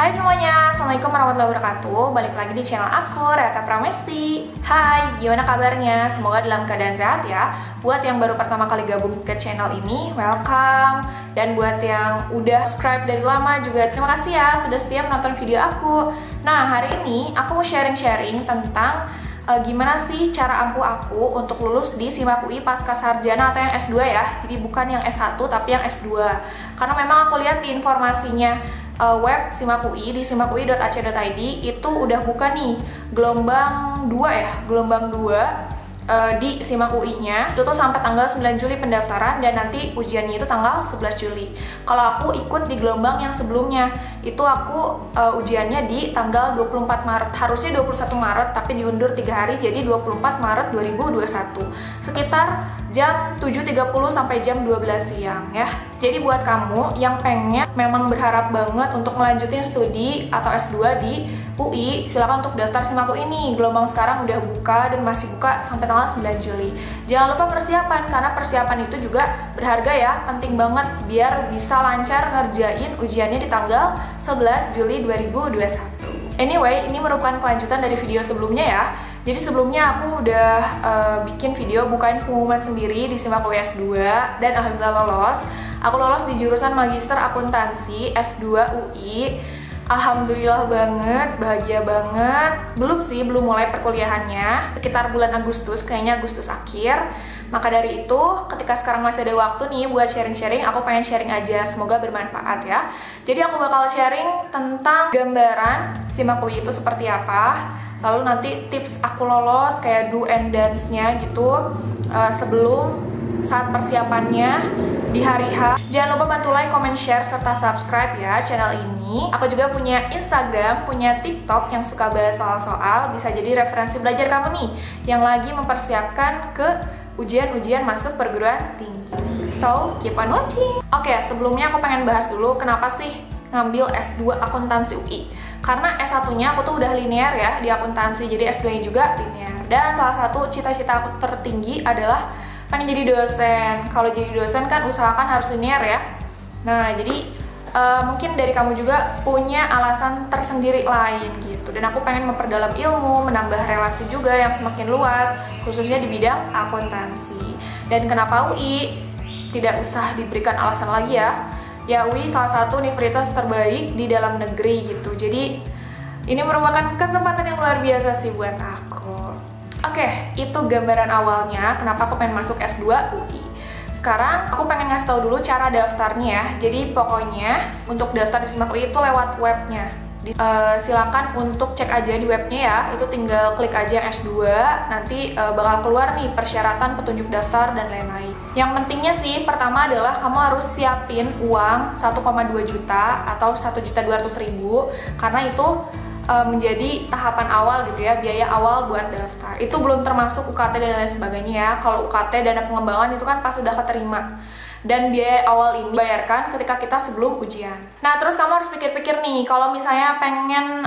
Hai semuanya, Assalamualaikum warahmatullahi wabarakatuh. Balik lagi di channel aku, Raka Pramesti. Hai, gimana kabarnya? Semoga dalam keadaan sehat ya. Buat yang baru pertama kali gabung ke channel ini, welcome. Dan buat yang udah subscribe dari lama juga, terima kasih ya sudah setia menonton video aku. Nah, hari ini aku mau sharing-sharing tentang gimana sih cara ampuh aku untuk lulus di SIMAK UI pasca sarjana atau yang S2 ya. Jadi bukan yang S1 tapi yang S2. Karena memang aku lihat di informasinya web SIMAK UI di simakui.ac.id itu udah buka nih gelombang 2 ya, gelombang 2 di SIMAK UI-nya itu tuh sampai tanggal 9 Juli pendaftaran dan nanti ujiannya itu tanggal 11 Juli. Kalau aku ikut di gelombang yang sebelumnya, itu aku ujiannya di tanggal 24 Maret. Harusnya 21 Maret tapi diundur 3 hari jadi 24 Maret 2021. Sekitar jam 7.30 sampai jam 12 siang ya. Jadi buat kamu yang pengen memang berharap banget untuk melanjutin studi atau S2 di UI, silakan untuk daftar SIMAK UI ini. Gelombang sekarang udah buka dan masih buka sampai tanggal 9 Juli. Jangan lupa persiapan, karena persiapan itu juga berharga ya, penting banget biar bisa lancar ngerjain ujiannya di tanggal 11 Juli 2021. Anyway, ini merupakan kelanjutan dari video sebelumnya ya. Jadi sebelumnya aku udah bikin video bukain pengumuman sendiri di SIMAK UI S2 dan alhamdulillah lolos. Aku lolos di jurusan Magister Akuntansi S2 UI. Alhamdulillah banget, bahagia banget. Belum sih, belum mulai perkuliahannya. Sekitar bulan Agustus, kayaknya Agustus akhir. Maka dari itu, ketika sekarang masih ada waktu nih buat sharing-sharing, aku pengen sharing aja, semoga bermanfaat ya. Jadi aku bakal sharing tentang gambaran SIMAK UI itu seperti apa. Lalu nanti tips aku lolos, kayak do and dance-nya gitu, sebelum saat persiapannya di hari H. Jangan lupa bantu like, comment, share, serta subscribe ya channel ini. Aku juga punya Instagram, punya TikTok yang suka bahas soal-soal. Bisa jadi referensi belajar kamu nih yang lagi mempersiapkan ke ujian-ujian masuk perguruan tinggi. So, keep on watching. Oke, sebelumnya aku pengen bahas dulu kenapa sih ngambil S2 Akuntansi UI. Karena S1-nya aku tuh udah linear ya di akuntansi, jadi S2-nya juga linear. Dan salah satu cita-cita aku tertinggi adalah pengen jadi dosen. Kalau jadi dosen kan usahakan harus linear ya. Nah, jadi mungkin dari kamu juga punya alasan tersendiri lain gitu. Dan aku pengen memperdalam ilmu, menambah relasi juga yang semakin luas, khususnya di bidang akuntansi. Dan kenapa UI? Tidak usah diberikan alasan lagi ya. Ya, UI salah satu universitas terbaik di dalam negeri gitu. Jadi ini merupakan kesempatan yang luar biasa sih buat aku. Oke, itu gambaran awalnya kenapa aku pengen masuk S2 UI. Sekarang aku pengen ngasih tahu dulu cara daftarnya ya. Jadi pokoknya untuk daftar di SIMAK UI itu lewat webnya. Silakan untuk cek aja di webnya ya. Itu tinggal klik aja S2, nanti bakal keluar nih persyaratan, petunjuk daftar dan lain-lain. Yang pentingnya sih pertama adalah kamu harus siapin uang 1,2 juta atau 1.200.000 karena itu menjadi tahapan awal gitu ya, biaya awal buat daftar. Itu belum termasuk UKT dan lain sebagainya ya. Kalau UKT, dana pengembangan itu kan pas udah keterima. Dan biaya awal ini dibayarkan ketika kita sebelum ujian. Nah, terus kamu harus pikir-pikir nih, kalau misalnya pengen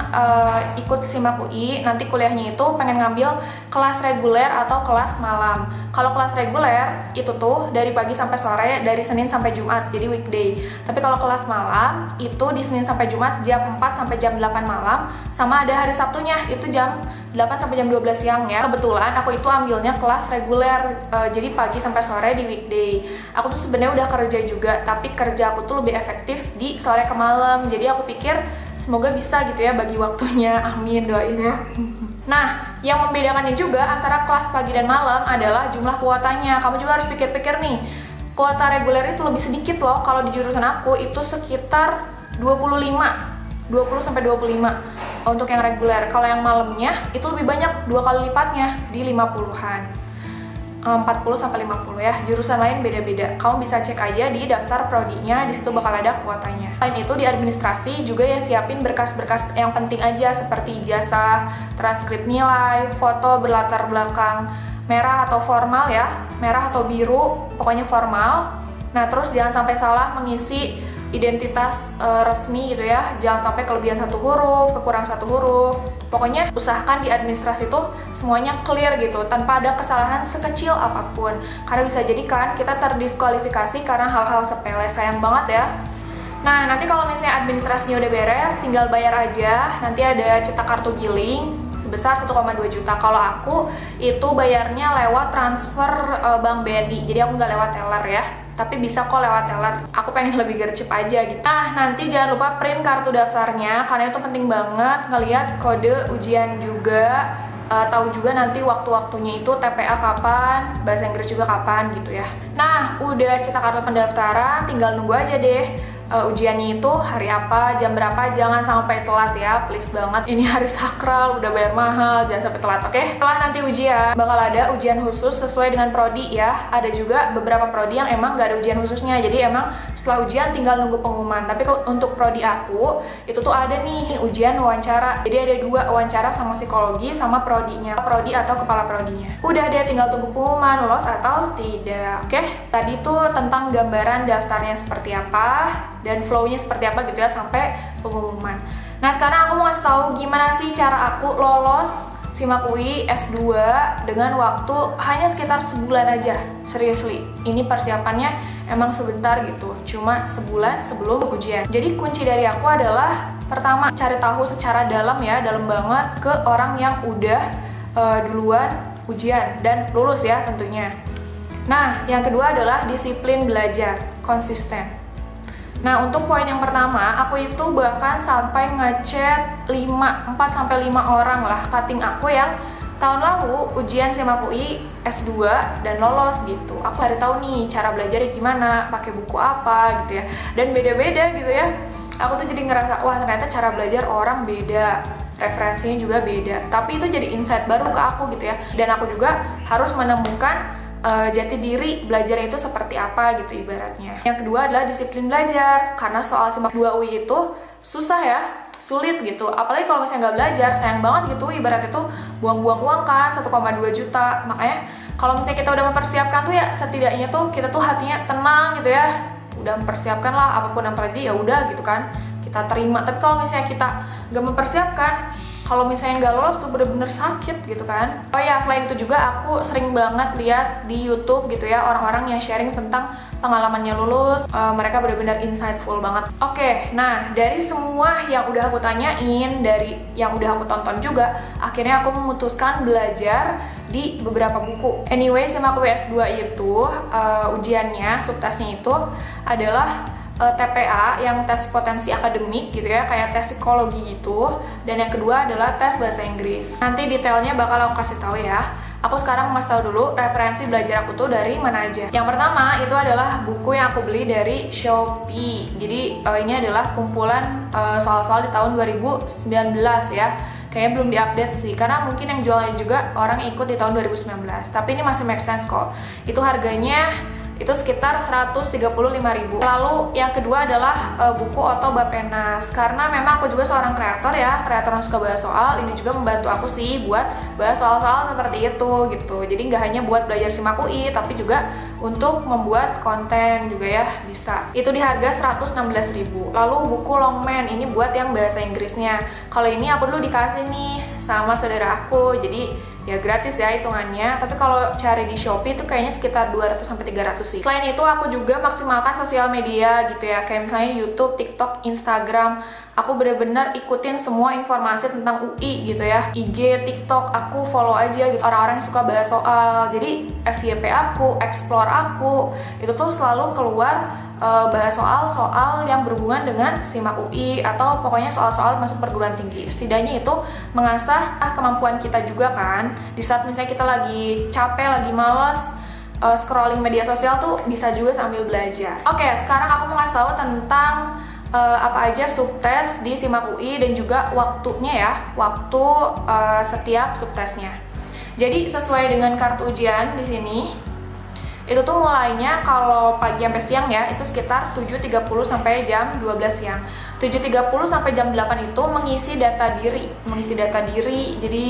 ikut SIMAK UI, nanti kuliahnya itu pengen ngambil kelas reguler atau kelas malam. Kalau kelas reguler itu tuh dari pagi sampai sore, dari Senin sampai Jumat, jadi weekday. Tapi kalau kelas malam itu di Senin sampai Jumat jam 4 sampai jam 8 malam, sama ada hari Sabtunya itu jam 8 sampai jam 12 siang ya. Kebetulan aku itu ambilnya kelas reguler, jadi pagi sampai sore di weekday. Aku tuh sebenarnya udah kerja juga, tapi kerja aku tuh lebih efektif di sore ke malam. Jadi aku pikir semoga bisa gitu ya bagi waktunya. Amin, doain ya. Nah, yang membedakannya juga antara kelas pagi dan malam adalah jumlah kuotanya. Kamu juga harus pikir-pikir nih, kuota reguler itu lebih sedikit loh. Kalau di jurusan aku itu sekitar 20 sampai 25 untuk yang reguler. Kalau yang malamnya itu lebih banyak, 2 kali lipatnya di 50-an. 40 sampai 50 ya. Jurusan lain beda-beda. Kamu bisa cek aja di daftar prodinya, di situ bakal ada kuotanya. Selain itu di administrasi juga ya siapin berkas-berkas yang penting aja seperti ijazah, transkrip nilai, foto berlatar belakang merah atau formal ya, merah atau biru, pokoknya formal. Nah, terus jangan sampai salah mengisi identitas resmi gitu ya, jangan sampai kelebihan 1 huruf, kekurang 1 huruf. Pokoknya usahakan di administrasi tuh semuanya clear gitu, tanpa ada kesalahan sekecil apapun. Karena bisa jadi kan kita terdiskualifikasi karena hal-hal sepele, sayang banget ya. Nah, nanti kalau misalnya administrasinya udah beres, tinggal bayar aja. Nanti ada cetak kartu billing sebesar 1,2 juta. Kalau aku itu bayarnya lewat transfer Bank BNI, jadi aku nggak lewat teller ya. Tapi bisa kok lewat teller. Aku pengen lebih gercep aja gitu. Nah, nanti jangan lupa print kartu daftarnya, karena itu penting banget ngelihat kode ujian juga. Tahu juga nanti waktu-waktunya itu TPA kapan, bahasa Inggris juga kapan gitu ya. Nah, udah cetak kartu pendaftaran, tinggal nunggu aja deh ujiannya itu hari apa, jam berapa. Jangan sampai telat ya, please banget. Ini hari sakral, udah bayar mahal, jangan sampai telat, oke? Setelah nanti ujian, bakal ada ujian khusus sesuai dengan prodi ya. Ada juga beberapa prodi yang emang gak ada ujian khususnya, jadi emang setelah ujian tinggal nunggu pengumuman. Tapi untuk prodi aku, itu tuh ada nih ujian wawancara. Jadi ada 2 wawancara sama psikologi sama prodinya, prodi atau kepala prodinya. Udah deh, tinggal tunggu pengumuman lolos atau tidak, oke? Tadi tuh tentang gambaran daftarnya seperti apa dan flow-nya seperti apa gitu ya sampai pengumuman. Nah, sekarang aku mau ngasih tahu gimana sih cara aku lolos SIMAK UI S2 dengan waktu hanya sekitar sebulan aja. Seriously, ini persiapannya emang sebentar gitu, cuma sebulan sebelum ujian. Jadi kunci dari aku adalah pertama, cari tahu secara dalam ya, dalam banget ke orang yang udah duluan ujian dan lulus ya tentunya. Nah, yang kedua adalah disiplin belajar, konsisten. Nah, untuk poin yang pertama, aku itu bahkan sampai ngechat 4-5 orang lah cutting aku yang tahun lalu ujian SIMAK UI S2 dan lolos gitu. Aku cari tahu nih cara belajarnya gimana, pakai buku apa gitu ya. Dan beda-beda gitu ya. Aku tuh jadi ngerasa, wah ternyata cara belajar orang beda, referensinya juga beda. Tapi itu jadi insight baru ke aku gitu ya. Dan aku juga harus menemukan jati diri belajarnya itu seperti apa gitu ibaratnya. Yang kedua adalah disiplin belajar, karena soal SIMAK 2 UI itu susah ya, sulit gitu. Apalagi kalau misalnya nggak belajar, sayang banget gitu, ibarat itu buang-buang uang kan, 1,2 juta. Makanya kalau misalnya kita udah mempersiapkan tuh ya setidaknya tuh kita tuh hatinya tenang gitu ya, udah mempersiapkan lah apapun yang terjadi ya udah gitu kan, kita terima. Tapi kalau misalnya kita nggak mempersiapkan, kalau misalnya nggak lolos tuh bener-bener sakit gitu kan. Oh ya, selain itu juga aku sering banget lihat di YouTube gitu ya orang-orang yang sharing tentang pengalamannya lulus. Mereka bener-bener insightful banget. Oke, nah dari semua yang udah aku tanyain, dari yang udah aku tonton juga, akhirnya aku memutuskan belajar di beberapa buku. Anyway, SIMAK UI S2 itu ujiannya, subtesnya itu adalah TPA yang tes potensi akademik gitu ya, kayak tes psikologi gitu. Dan yang kedua adalah tes bahasa Inggris. Nanti detailnya bakal aku kasih tahu ya. Aku sekarang mau kasih tahu dulu referensi belajar aku tuh dari mana aja. Yang pertama itu adalah buku yang aku beli dari Shopee. Jadi ini adalah kumpulan soal-soal di tahun 2019 ya. Kayaknya belum diupdate sih, karena mungkin yang jualnya juga orang ikut di tahun 2019. Tapi ini masih make sense kok. Itu harganya itu sekitar 135.000. Lalu yang kedua adalah buku Otto Bapenas, karena memang aku juga seorang kreator ya, kreator yang suka bahas soal. Ini juga membantu aku sih buat bahas soal-soal seperti itu gitu. Jadi nggak hanya buat belajar SIMAK UI, tapi juga untuk membuat konten juga ya bisa. Itu di harga 116.000. Lalu buku Longman, ini buat yang bahasa Inggrisnya. Kalau ini aku dulu dikasih nih sama saudara aku, jadi ya gratis ya hitungannya. Tapi kalau cari di Shopee itu kayaknya sekitar 200-300 sih. Selain itu aku juga maksimalkan sosial media gitu ya, kayak misalnya YouTube, TikTok, Instagram. Aku bener-bener ikutin semua informasi tentang UI gitu ya. IG, TikTok, aku follow aja gitu orang-orang yang suka bahas soal. Jadi FYP aku, explore aku, itu tuh selalu keluar bahas soal-soal yang berhubungan dengan SIMAK UI atau pokoknya soal-soal masuk perguruan tinggi. Setidaknya itu mengasah kemampuan kita juga kan. Di saat misalnya kita lagi capek, lagi males scrolling media sosial tuh bisa juga sambil belajar. Oke, sekarang aku mau ngasih tahu tentang apa aja subtes di SIMAK UI dan juga waktunya ya, waktu setiap subtesnya. Jadi sesuai dengan kartu ujian di sini, itu tuh mulainya kalau pagi sampai siang ya, itu sekitar 7.30 sampai jam 12 siang. 7.30 sampai jam 8 itu mengisi data diri, jadi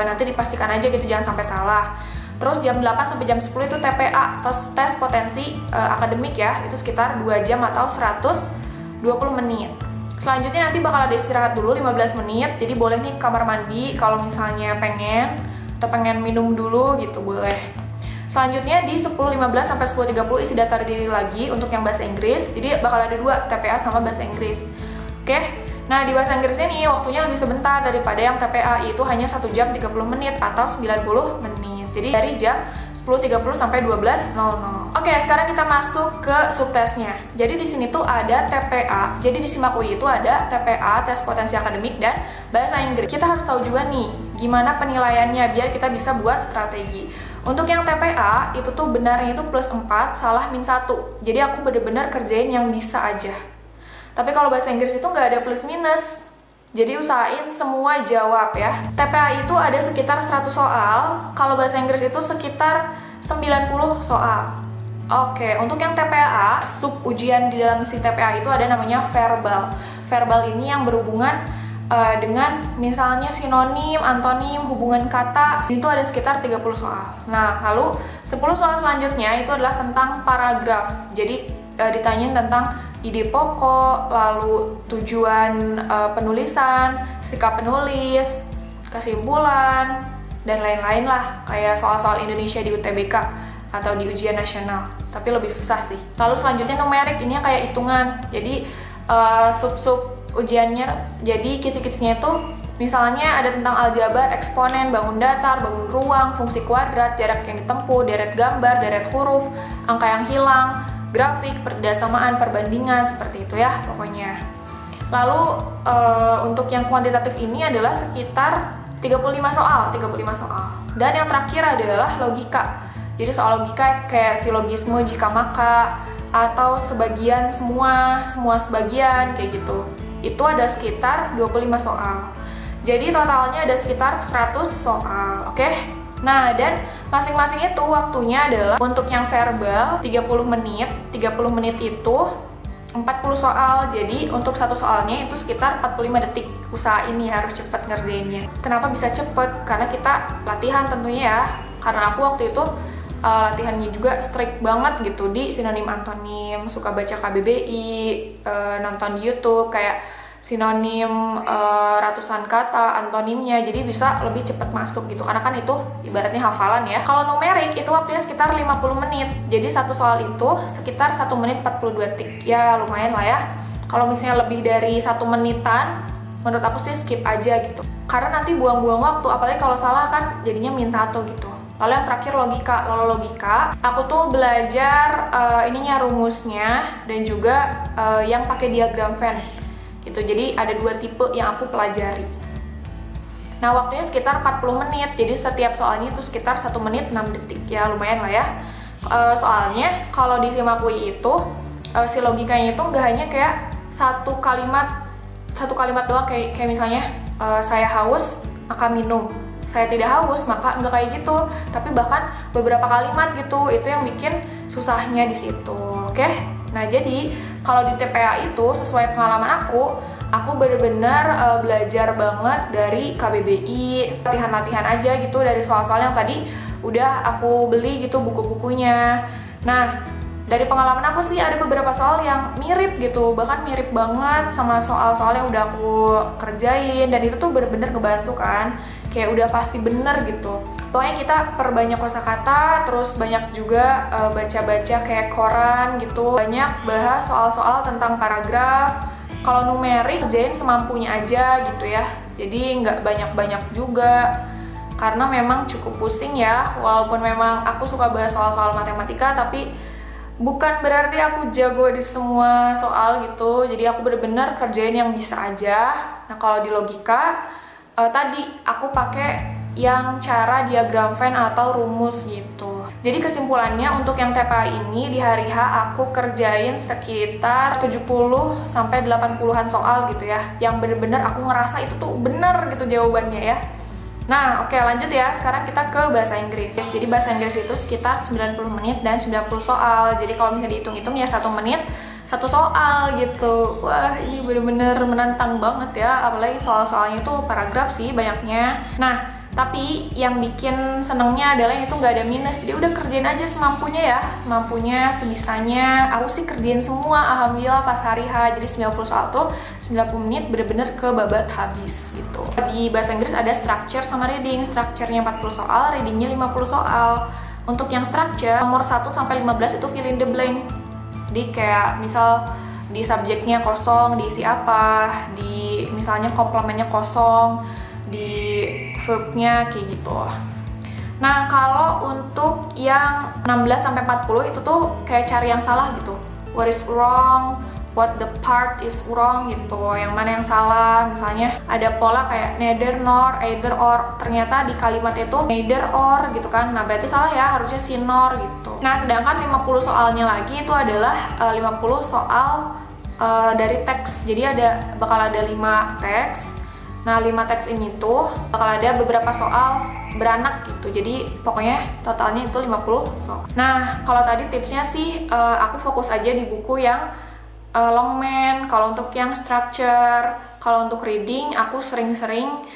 nanti dipastikan aja gitu, jangan sampai salah. Terus jam 8 sampai jam 10 itu TPA, tes potensi akademik ya, itu sekitar 2 jam atau 120 menit. Selanjutnya nanti bakal ada istirahat dulu 15 menit, jadi boleh nih kamar mandi kalau misalnya pengen, atau pengen minum dulu gitu, boleh. Selanjutnya di 10.15 sampai 10.30 isi data diri lagi untuk yang bahasa Inggris. Jadi bakal ada 2, TPA sama bahasa Inggris. Oke. Nah, di bahasa Inggris ini waktunya lebih sebentar daripada yang TPA, yaitu hanya 1 jam 30 menit atau 90 menit. Jadi dari jam 10.30 sampai 12.00. Oke, sekarang kita masuk ke subtesnya. Jadi di sini tuh ada TPA. Jadi di SIMAK UI itu ada TPA, tes potensi akademik, dan bahasa Inggris. Kita harus tahu juga nih, gimana penilaiannya biar kita bisa buat strategi. Untuk yang TPA, itu tuh benarnya itu +4, salah -1. Jadi aku bener-bener kerjain yang bisa aja. Tapi kalau bahasa Inggris itu nggak ada plus minus. Jadi usahain semua jawab ya. TPA itu ada sekitar 100 soal, kalau bahasa Inggris itu sekitar 90 soal. Oke, untuk yang TPA, sub ujian di dalam si TPA itu ada namanya verbal. Verbal ini yang berhubungan dengan misalnya sinonim, antonim, hubungan kata, itu ada sekitar 30 soal. Nah, lalu 10 soal selanjutnya itu adalah tentang paragraf. Jadi ditanyain tentang ide pokok, lalu tujuan penulisan, sikap penulis, kesimpulan, dan lain-lain lah, kayak soal-soal Indonesia di UTBK atau di ujian nasional, tapi lebih susah sih. Lalu selanjutnya numerik, ini kayak hitungan. Jadi sub-sub ujiannya, jadi kisi-kisinya itu misalnya ada tentang aljabar, eksponen, bangun datar, bangun ruang, fungsi kuadrat, jarak yang ditempuh, deret gambar, deret huruf, angka yang hilang, grafik, perdasamaan, perbandingan, seperti itu ya pokoknya. Lalu untuk yang kuantitatif ini adalah sekitar 35 soal. Dan yang terakhir adalah logika. Jadi soal logika kayak silogisme, jika maka, atau sebagian semua sebagian, kayak gitu. Itu ada sekitar 25 soal. Jadi totalnya ada sekitar 100 soal, oke? Nah, dan masing-masing itu waktunya adalah untuk yang verbal 30 menit. 30 menit itu 40 soal. Jadi untuk satu soalnya itu sekitar 45 detik. Usahain ya, harus cepat ngerjainnya. Kenapa bisa cepet? Karena kita latihan tentunya ya. Karena aku waktu itu latihannya juga strict banget gitu di sinonim antonim, suka baca KBBI, nonton di YouTube kayak sinonim ratusan kata, antonimnya, jadi bisa lebih cepat masuk gitu, karena kan itu ibaratnya hafalan ya. Kalau numerik itu waktunya sekitar 50 menit, jadi satu soal itu sekitar 1 menit 42 detik, ya lumayan lah ya. Kalau misalnya lebih dari 1 menitan, menurut aku sih skip aja gitu, karena nanti buang-buang waktu, apalagi kalau salah kan jadinya -1 gitu. Lalu yang terakhir logika. Lalu logika, aku tuh belajar ininya rumusnya dan juga yang pakai diagram Venn gitu. Jadi ada 2 tipe yang aku pelajari. Nah, waktunya sekitar 40 menit. Jadi setiap soalnya itu sekitar 1 menit 6 detik. Ya lumayan lah ya. Soalnya kalau di SIMAK UI itu si logikanya itu nggak hanya kayak satu kalimat doang, kayak misalnya saya haus maka minum, saya tidak haus maka nggak kayak gitu, tapi bahkan beberapa kalimat gitu, itu yang bikin susahnya di situ. Oke? Nah, jadi kalau di TPA itu sesuai pengalaman aku bener-bener belajar banget dari KBBI, latihan-latihan aja gitu dari soal-soal yang tadi udah aku beli gitu buku-bukunya. Nah, dari pengalaman aku sih ada beberapa soal yang mirip gitu, bahkan mirip banget sama soal-soal yang udah aku kerjain, dan itu tuh bener-bener ngebantu kan, kayak udah pasti bener gitu. Pokoknya kita perbanyak kosakata, terus banyak juga baca-baca kayak koran gitu, banyak bahas soal-soal tentang paragraf. Kalau numerik kerjain semampunya aja gitu ya, jadi nggak banyak-banyak juga, karena memang cukup pusing ya. Walaupun memang aku suka bahas soal-soal matematika, tapi bukan berarti aku jago di semua soal gitu, jadi aku bener-bener kerjain yang bisa aja. Nah, kalau di logika tadi aku pakai yang cara diagram Venn atau rumus gitu. Jadi kesimpulannya untuk yang TPA ini di hari H aku kerjain sekitar 70 sampai 80-an soal gitu ya, yang bener-bener aku ngerasa itu tuh bener gitu jawabannya ya. Nah, oke, lanjut ya. Sekarang kita ke bahasa Inggris. Jadi bahasa Inggris itu sekitar 90 menit dan 90 soal. Jadi kalau misalnya dihitung-hitung ya 1 menit 1 soal gitu. Wah, ini bener-bener menantang banget ya. Apalagi soal-soalnya tuh paragraf sih banyaknya. Nah, tapi yang bikin senengnya adalah itu nggak ada minus. Jadi udah kerjain aja semampunya ya, semampunya, sebisanya. Aku sih kerjain semua, alhamdulillah pas hari H. Jadi 90 soal tuh 90 menit bener-bener kebabat habis gitu. Di bahasa Inggris ada structure sama reading. Structure-nya 40 soal, readingnya 50 soal. Untuk yang structure, nomor 1 sampai 15 itu fill in the blank. Jadi kayak misal di subjeknya kosong, diisi apa, di misalnya komplemennya kosong, di verbnya kayak gitu. Nah, kalau untuk yang 16 sampai 40 itu tuh kayak cari yang salah gitu. What is wrong? What the part is wrong gitu. Yang mana yang salah? Misalnya ada pola kayak neither nor, either or. Ternyata di kalimat itu neither or gitu kan. Nah, berarti salah ya, harusnya si nor gitu. Nah, sedangkan 50 soalnya lagi itu adalah 50 soal dari teks. Jadi bakal ada 5 teks. Nah, 5 teks ini tuh bakal ada beberapa soal beranak gitu. Jadi pokoknya totalnya itu 50 soal. Nah, kalau tadi tipsnya sih aku fokus aja di buku yang Longman. Kalau untuk yang structure, kalau untuk reading aku sering-sering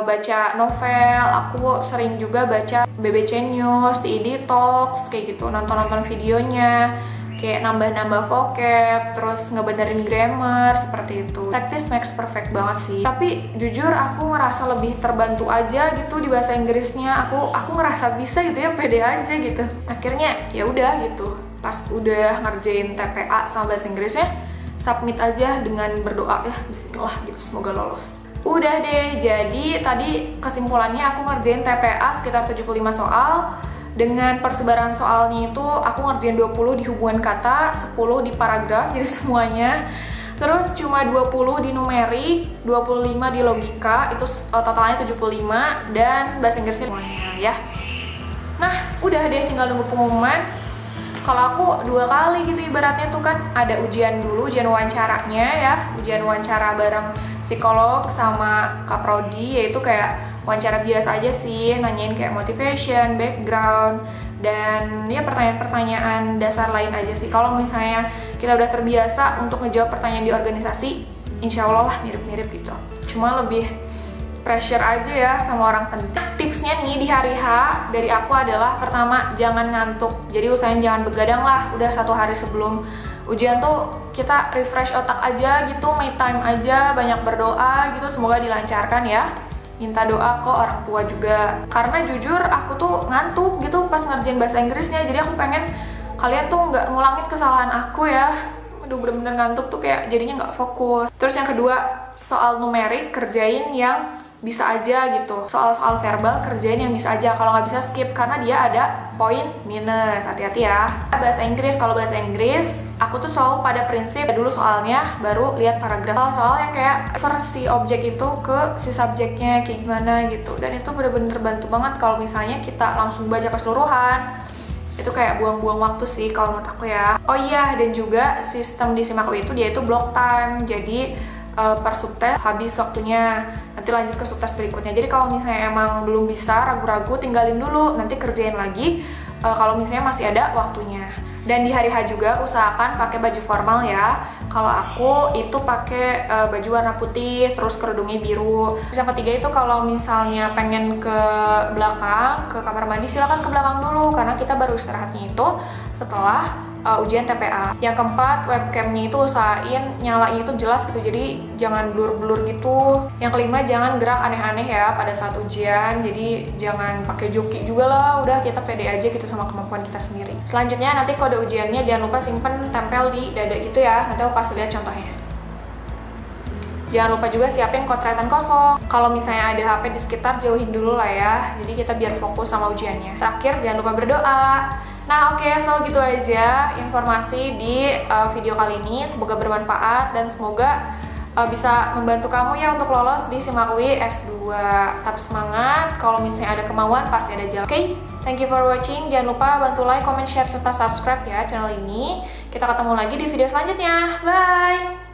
baca novel, aku sering juga baca BBC News, TED Talks kayak gitu, nonton-nonton videonya, kayak nambah-nambah vocab, terus ngebenerin grammar, seperti itu. Practice makes perfect banget sih. Tapi jujur aku ngerasa lebih terbantu aja gitu di bahasa Inggrisnya. Aku ngerasa bisa gitu ya, pede aja gitu. Akhirnya ya udah gitu. Pas udah ngerjain TPA sama bahasa Inggrisnya, submit aja dengan berdoa ya, bismillah gitu, semoga lolos. Udah deh, jadi tadi kesimpulannya aku ngerjain TPA sekitar 75 soal. Dengan persebaran soalnya itu aku ngerjain 20 di hubungan kata, 10 di paragraf, jadi semuanya. Terus cuma 20 di numerik, 25 di logika, itu totalnya 75, dan bahasa Inggrisnya semuanya ya. Nah, udah deh, tinggal nunggu pengumuman. Kalau aku 2 kali gitu ibaratnya tuh kan, ada ujian dulu, ujian wawancaranya ya, ujian wawancara bareng psikolog sama Kak Prodi, yaitu kayak wawancara biasa aja sih, nanyain kayak motivation, background, dan ya pertanyaan-pertanyaan dasar lain aja sih. Kalau misalnya kita udah terbiasa untuk ngejawab pertanyaan di organisasi, insya Allah lah mirip-mirip gitu. Cuma lebih pressure aja ya sama orang penting. Tipsnya nih di hari H dari aku adalah, pertama, jangan ngantuk. Jadi usahain jangan begadang lah, udah 1 hari sebelum ujian tuh kita refresh otak aja gitu, me time aja, banyak berdoa gitu, semoga dilancarkan ya. Minta doa ke orang tua juga, karena jujur aku tuh ngantuk gitu pas ngerjain bahasa Inggrisnya. Jadi aku pengen kalian tuh nggak ngulangin kesalahan aku ya. Aduh, bener-bener ngantuk tuh kayak jadinya nggak fokus. Terus yang kedua, soal numerik kerjain yang bisa aja gitu. Soal-soal verbal kerjain yang bisa aja, kalau nggak bisa skip karena dia ada poin minus. Hati-hati ya. Bahasa Inggris, kalau bahasa Inggris aku tuh selalu pada prinsip dulu soalnya baru lihat paragraf. Soalnya kayak versi objek itu ke si subjeknya kayak gimana gitu, dan itu bener-bener bantu banget kalau misalnya kita langsung baca keseluruhan. Itu kayak buang-buang waktu sih kalau menurut aku ya. Oh iya, dan juga sistem di SIMAKUI itu dia itu block time. Jadi per subtes habis waktunya, nanti lanjut ke subtes berikutnya. Jadi kalau misalnya emang belum bisa, ragu-ragu, tinggalin dulu, nanti kerjain lagi kalau misalnya masih ada waktunya. Dan di hari H juga usahakan pakai baju formal ya. Kalau aku itu pakai baju warna putih, terus kerudungnya biru. Terus yang ketiga itu kalau misalnya pengen ke belakang, ke kamar mandi, silakan ke belakang dulu, karena kita baru istirahatnya itu setelah ujian TPA. Yang keempat, webcamnya itu usahain nyalain itu jelas gitu, jadi jangan blur-blur gitu. Yang kelima, jangan gerak aneh-aneh ya pada saat ujian, jadi jangan pakai joki juga lah, udah kita pede aja gitu sama kemampuan kita sendiri. Selanjutnya nanti kode ujiannya jangan lupa simpen tempel di dada gitu ya, nanti aku kasih lihat contohnya. Jangan lupa juga siapin kotretan kosong. Kalau misalnya ada HP di sekitar, jauhin dulu lah ya, jadi kita biar fokus sama ujiannya. Terakhir, jangan lupa berdoa. Nah oke, so gitu aja informasi di video kali ini. Semoga bermanfaat dan semoga bisa membantu kamu ya untuk lolos di SIMAKUI S2. Tetap semangat, kalau misalnya ada kemauan pasti ada jalan. Oke, thank you for watching. Jangan lupa bantu like, comment, share, serta subscribe ya channel ini. Kita ketemu lagi di video selanjutnya. Bye!